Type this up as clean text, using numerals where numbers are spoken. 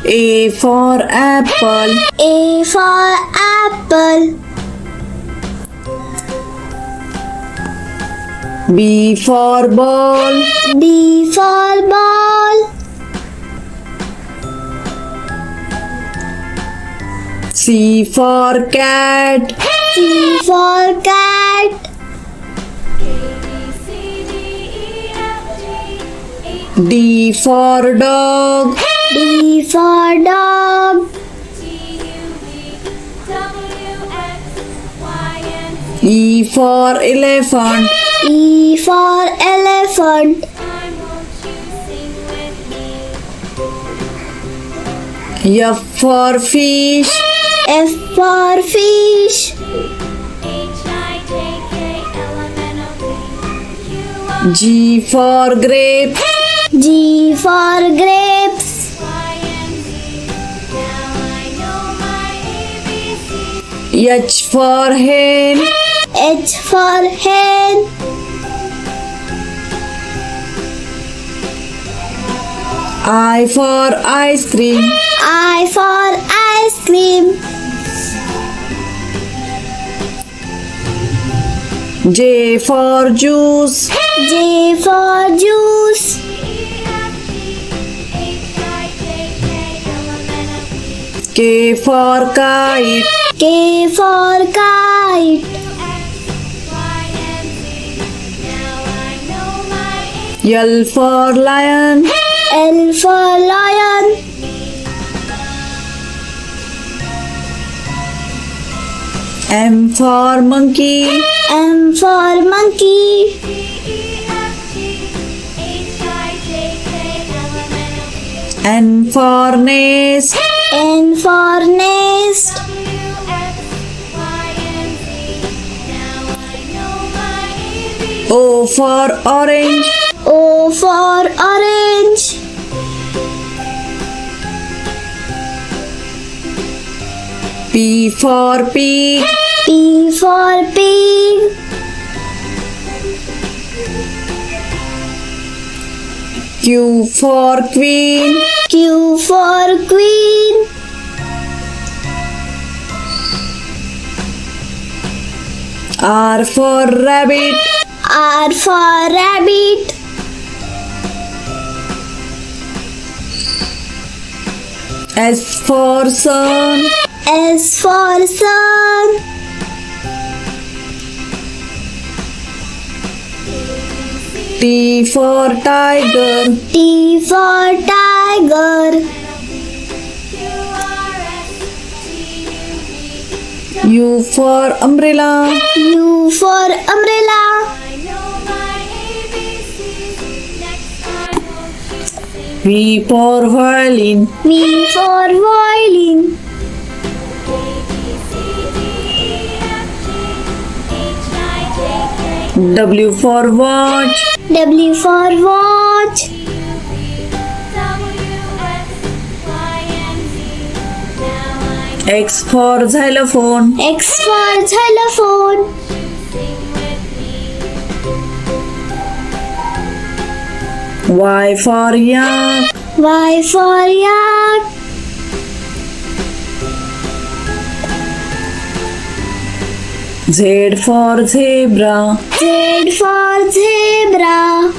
A for apple. A for apple. B for ball. B for ball. C for cat. C for cat. D for dog. D for dog. E for elephant. E for elephant. F for fish. F for fish. G for grape. G for grapes. H for hen. H for hen. I for ice cream. I for ice cream. J for juice. J for juice. K for kite. K for kite. L for lion. L for lion. M for monkey. M for monkey. N for nest. N for nest. O for orange. O for orange. P for pig. P for pig. Q for queen. Q for queen. R for rabbit. R for rabbit. S for sun. S for sun. T for tiger. T for tiger. U for umbrella. U for umbrella. V for violin. V for violin. W for watch. W for watch. X for xylophone. X for xylophone. Y for yak. Y for yak. Z for zebra. Z for zebra.